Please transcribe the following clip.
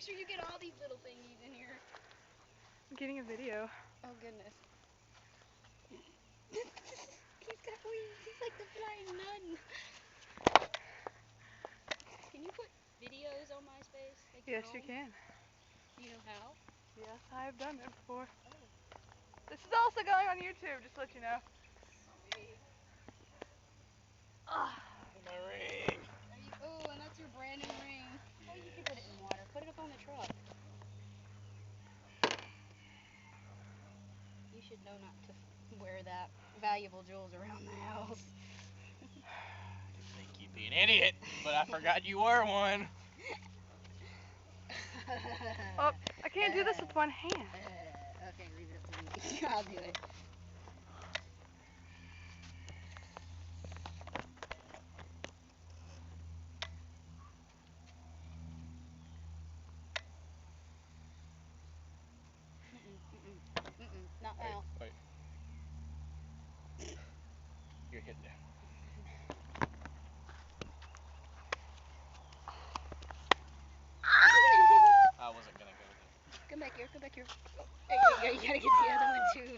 sure you get all these little thingies in here. I'm getting a video. Oh goodness. He's got wings. He's like the flying nun. Can you put videos on MySpace? Like Yes, you can. Do you know how? Yes, I've done it before. Oh. This is also going on YouTube, just to let you know. Sweet. My ring. Oh, and that's your brand new ring. Oh, you can put it in water. Put it up on the truck. You should know not to wear that valuable jewels around the house. You think you'd be an idiot, but I forgot you were one. Oh, I can't do this with one hand. Okay, leave it up to me. I'll do it. Not now. Wait. You're hitting it. I wasn't gonna go there. Come back here. Come back here. Oh, there you go. You gotta get the other one too.